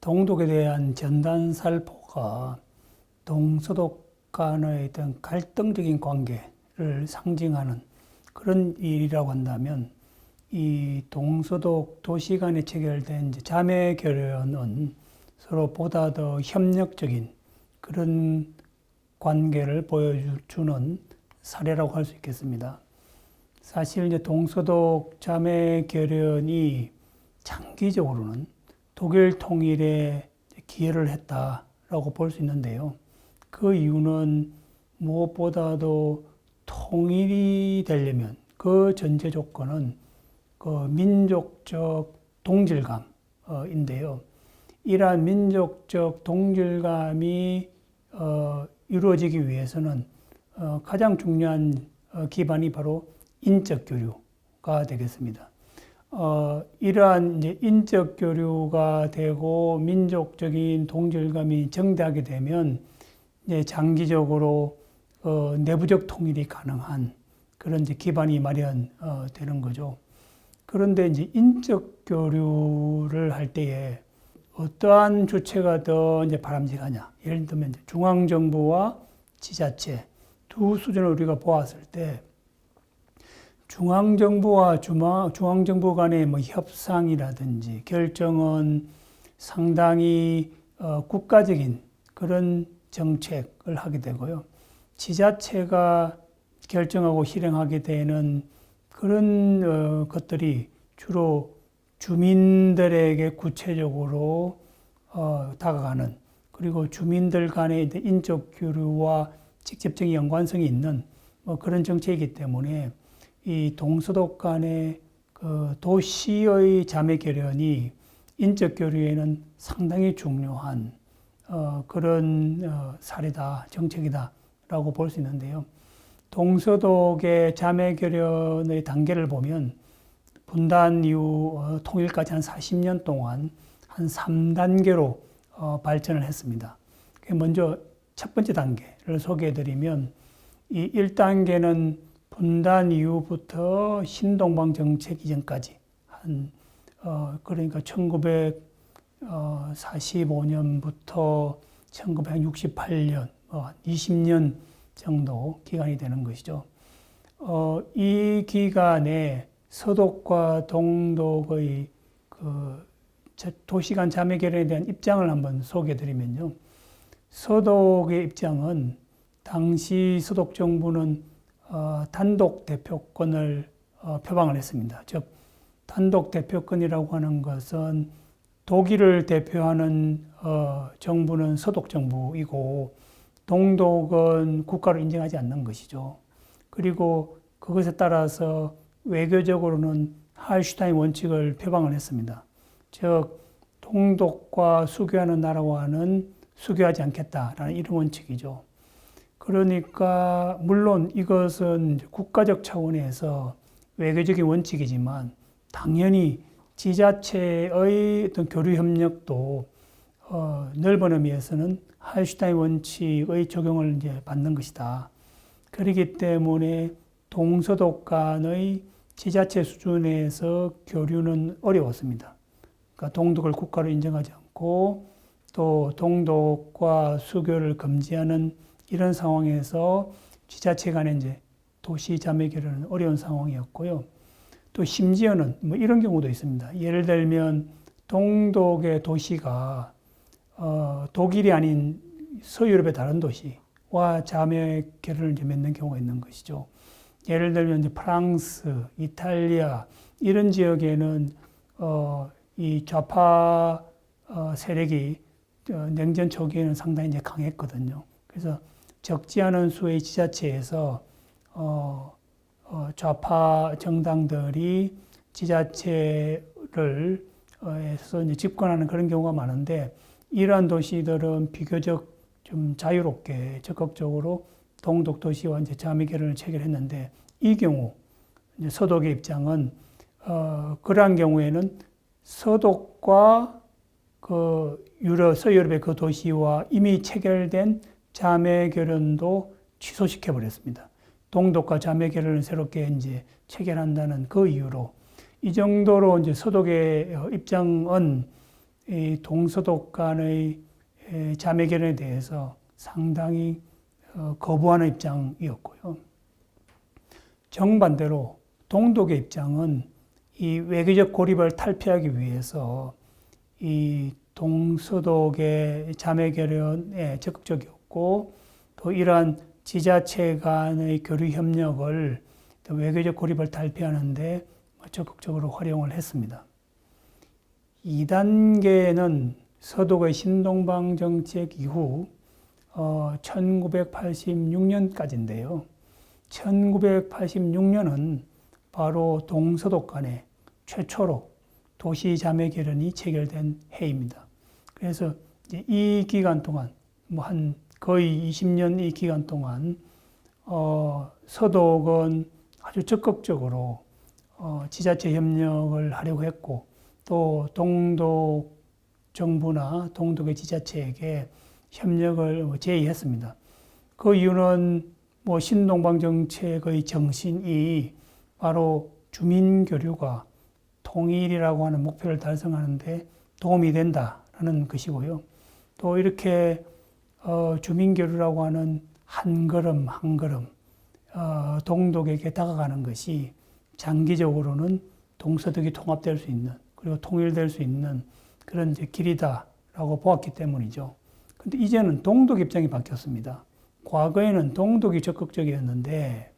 동독에 대한 전단 살포가 동서독 간의 어떤 갈등적인 관계를 상징하는 그런 일이라고 한다면, 이 동서독 도시 간에 체결된 자매 결연은 서로 보다 더 협력적인 그런 관계를 보여주는 사례라고 할 수 있겠습니다. 사실 이제 동서독 자매 결연이 장기적으로는 독일 통일에 기여를 했다라고 볼 수 있는데요. 그 이유는 무엇보다도 통일이 되려면 그 전제 조건은 그 민족적 동질감인데요. 이러한 민족적 동질감이 이루어지기 위해서는 가장 중요한 기반이 바로 인적 교류가 되겠습니다. 이러한 이제 인적 교류가 되고 민족적인 동질감이 정대하게 되면 이제 장기적으로 내부적 통일이 가능한 그런 이제 기반이 마련되는 거죠. 그런데 이제 인적 교류를 할 때에 어떠한 주체가 더 이제 바람직하냐? 예를 들면 이제 중앙 정부와 지자체 두 수준을 우리가 보았을 때, 중앙정부와 중앙정부 간의 뭐 협상이라든지 결정은 상당히 국가적인 그런 정책을 하게 되고요. 지자체가 결정하고 실행하게 되는 그런 것들이 주로 주민들에게 구체적으로 다가가는, 그리고 주민들 간의 인적 교류와 직접적인 연관성이 있는 그런 정책이기 때문에 이 동서독 간의 그 도시의 자매 결연이 인적 교류에는 상당히 중요한 그런 사례다, 정책이다라고 볼 수 있는데요. 동서독의 자매 결연의 단계를 보면 분단 이후 통일까지 한 40년 동안 한 3단계로 발전을 했습니다. 먼저 첫 번째 단계를 소개해드리면, 이 1단계는 분단 이후부터 신동방 정책 이전까지 그러니까 1945년부터 1968년 20년 정도 기간이 되는 것이죠. 이 기간에 서독과 동독의 그 도시간 자매 결연에 대한 입장을 한번 소개해드리면요. 서독의 입장은, 당시 서독 정부는 단독 대표권을 표방을 했습니다. 즉, 단독 대표권이라고 하는 것은 독일을 대표하는 정부는 서독 정부이고 동독은 국가로 인정하지 않는 것이죠. 그리고 그것에 따라서 외교적으로는 할슈타인 원칙을 표방을 했습니다. 즉, 동독과 수교하는 나라와는 수교하지 않겠다라는 이런 원칙이죠. 그러니까 물론 이것은 국가적 차원에서 외교적인 원칙이지만, 당연히 지자체의 어떤 교류 협력도 넓은 의미에서는 할슈타인 원칙의 적용을 이제 받는 것이다. 그렇기 때문에 동서독 간의 지자체 수준에서 교류는 어려웠습니다. 그러니까 동독을 국가로 인정하지 않고 또 동독과 수교를 금지하는 이런 상황에서 지자체 간의 이제 도시 자매 결연은 어려운 상황이었고요. 또 심지어는 뭐 이런 경우도 있습니다. 예를 들면 동독의 도시가 독일이 아닌 서유럽의 다른 도시와 자매 결연을 이제 맺는 경우가 있는 것이죠. 예를 들면 이제 프랑스, 이탈리아 이런 지역에는 이 좌파 세력이 냉전 초기에는 상당히 이제 강했거든요. 그래서 적지 않은 수의 지자체에서 좌파 정당들이 지자체를 해서 이제 집권하는 그런 경우가 많은데, 이러한 도시들은 비교적 좀 자유롭게 적극적으로 동독 도시와 이제 자매 결연을 체결했는데, 이 경우 이제 서독의 입장은 그러한 경우에는 서독과 그 서유럽의 그 도시와 이미 체결된 자매 결연도 취소시켜 버렸습니다. 동독과 자매 결연을 새롭게 이제 체결한다는 그 이유로, 이 정도로 이제 서독의 입장은 이 동서독 간의 자매 결연에 대해서 상당히 거부하는 입장이었고요. 정반대로 동독의 입장은 이 외교적 고립을 탈피하기 위해서 이 동서독의 자매 결연에 적극적이었고, 또 이러한 지자체 간의 교류 협력을 외교적 고립을 탈피하는데 적극적으로 활용을 했습니다. 2단계는 서독의 신동방 정책 이후 1986년까지인데요. 1986년은 바로 동서독 간에 최초로 도시 자매 결연이 체결된 해입니다. 그래서 이 기간 동안, 한 거의 20년 이 기간 동안 서독은 아주 적극적으로 지자체 협력을 하려고 했고, 또 동독 정부나 동독의 지자체에게 협력을 제의했습니다. 그 이유는 신동방 정책의 정신이 바로 주민 교류가 통일이라고 하는 목표를 달성하는데 도움이 된다라는 것이고요. 또 이렇게 주민 교류라고 하는 한 걸음 한 걸음 동독에게 다가가는 것이 장기적으로는 동서독이 통합될 수 있는, 그리고 통일될 수 있는 그런 길이다라고 보았기 때문이죠. 근데 이제는 동독 입장이 바뀌었습니다. 과거에는 동독이 적극적이었는데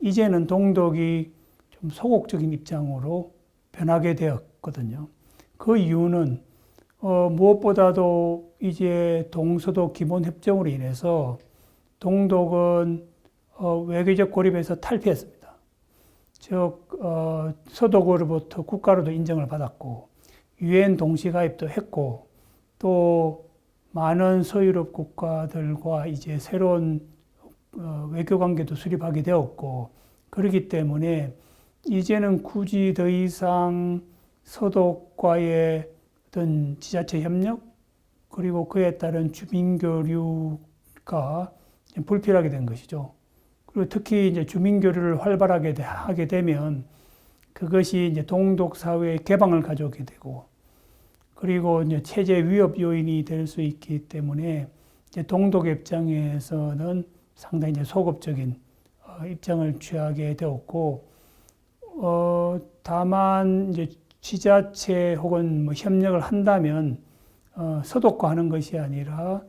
이제는 동독이 좀 소극적인 입장으로 변하게 되었거든요. 그 이유는 무엇보다도 이제 동서독 기본협정으로 인해서 동독은 외교적 고립에서 탈피했습니다. 즉 서독으로부터 국가로도 인정을 받았고, 유엔 동시가입도 했고, 또 많은 서유럽 국가들과 이제 새로운 외교 관계도 수립하게 되었고, 그렇기 때문에 이제는 굳이 더 이상 서독과의 어떤 지자체 협력, 그리고 그에 따른 주민 교류가 불필요하게 된 것이죠. 그리고 특히 이제 주민 교류를 활발하게 하게 되면 그것이 이제 동독 사회의 개방을 가져오게 되고, 그리고 이제 체제 위협 요인이 될 수 있기 때문에 이제 동독 입장에서는 상당히 이제 소극적인 입장을 취하게 되었고, 다만 이제 지자체 혹은 협력을 한다면 서독과 하는 것이 아니라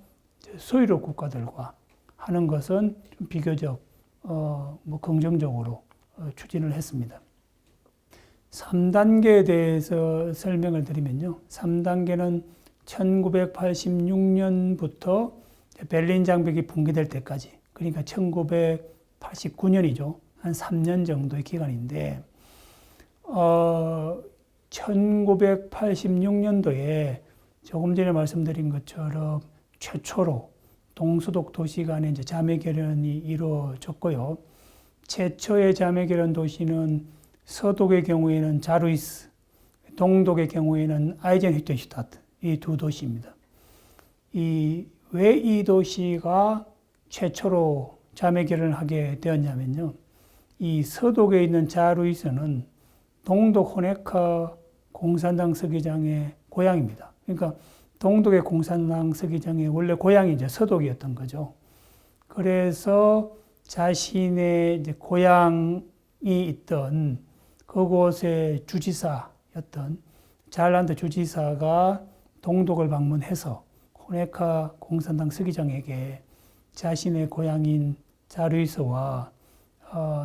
소유럽 국가들과 하는 것은 좀 비교적 긍정적으로 추진을 했습니다. 3단계에 대해서 설명을 드리면요. 3단계는 1986년부터 베를린 장벽이 붕괴될 때까지, 그러니까 1989년이죠. 한 3년 정도의 기간인데, 1986년도에 조금 전에 말씀드린 것처럼 최초로 동서독 도시 간의 이제 자매 결연이 이루어졌고요. 최초의 자매 결연 도시는 서독의 경우에는 자루이스, 동독의 경우에는 아이젠휘텐슈타트, 이 두 도시입니다. 왜 이 도시가 최초로 자매 결연을 하게 되었냐면요. 이 서독에 있는 자루이스는 동독 호네카 공산당 서기장의 고향입니다. 그러니까 동독의 공산당 서기장의 원래 고향이 이제 서독이었던 거죠. 그래서 자신의 이제 고향이 있던 그곳의 주지사였던 잘란드 주지사가 동독을 방문해서 호네카 공산당 서기장에게 자신의 고향인 자루이스와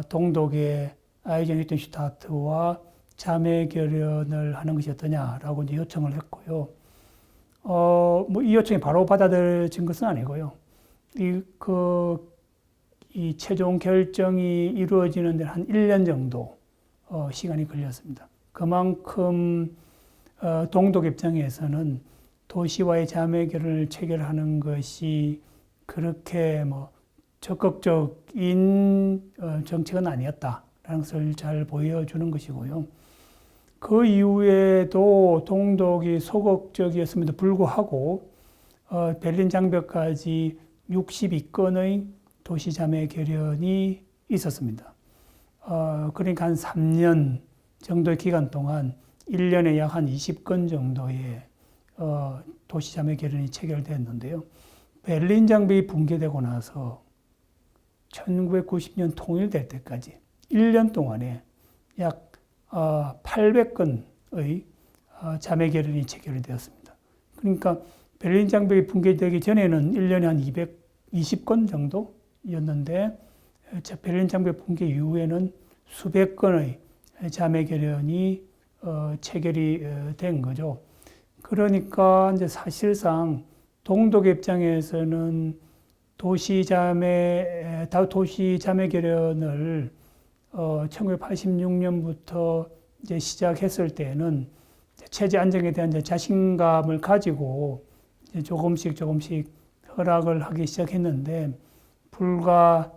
동독의 아이젠휘텐슈타트와 자매 결연을 하는 것이 어떠냐라고 이제 요청을 했고요. 이 요청이 바로 받아들여진 것은 아니고요. 이 최종 결정이 이루어지는 데 한 1년 정도 시간이 걸렸습니다. 그만큼 동독 입장에서는 도시와의 자매 결연을 체결하는 것이 그렇게 적극적인 정책은 아니었다라는 것을 잘 보여주는 것이고요. 그 이후에도 동독이 소극적이었음에도 불구하고 베를린 장벽까지 62건의 도시 자매 결연이 있었습니다. 그러니까 한 3년 정도의 기간 동안 1년에 약 한 20건 정도의 도시자매 결연이 체결됐는데요. 베를린 장벽이 붕괴되고 나서 1990년 통일될 때까지 1년 동안에 약 800건의 자매 결연이 체결이 되었습니다. 그러니까 베를린 장벽이 붕괴되기 전에는 1년에 한 220건 정도였는데 베를린 장벽 붕괴 이후에는 수백 건의 자매 결연이 체결이 된 거죠. 그러니까 이제 사실상 동독 입장에서는 도시 자매 결연을 1986년부터 이제 시작했을 때는 체제 안정에 대한 이제 자신감을 가지고 이제 조금씩 허락을 하기 시작했는데 불과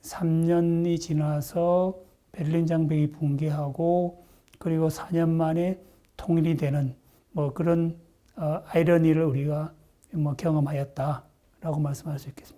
3년이 지나서 베를린 장벽이 붕괴하고 그리고 4년 만에 통일이 되는 뭐 그런 아이러니를 우리가 뭐 경험하였다라고 말씀할 수 있겠습니다.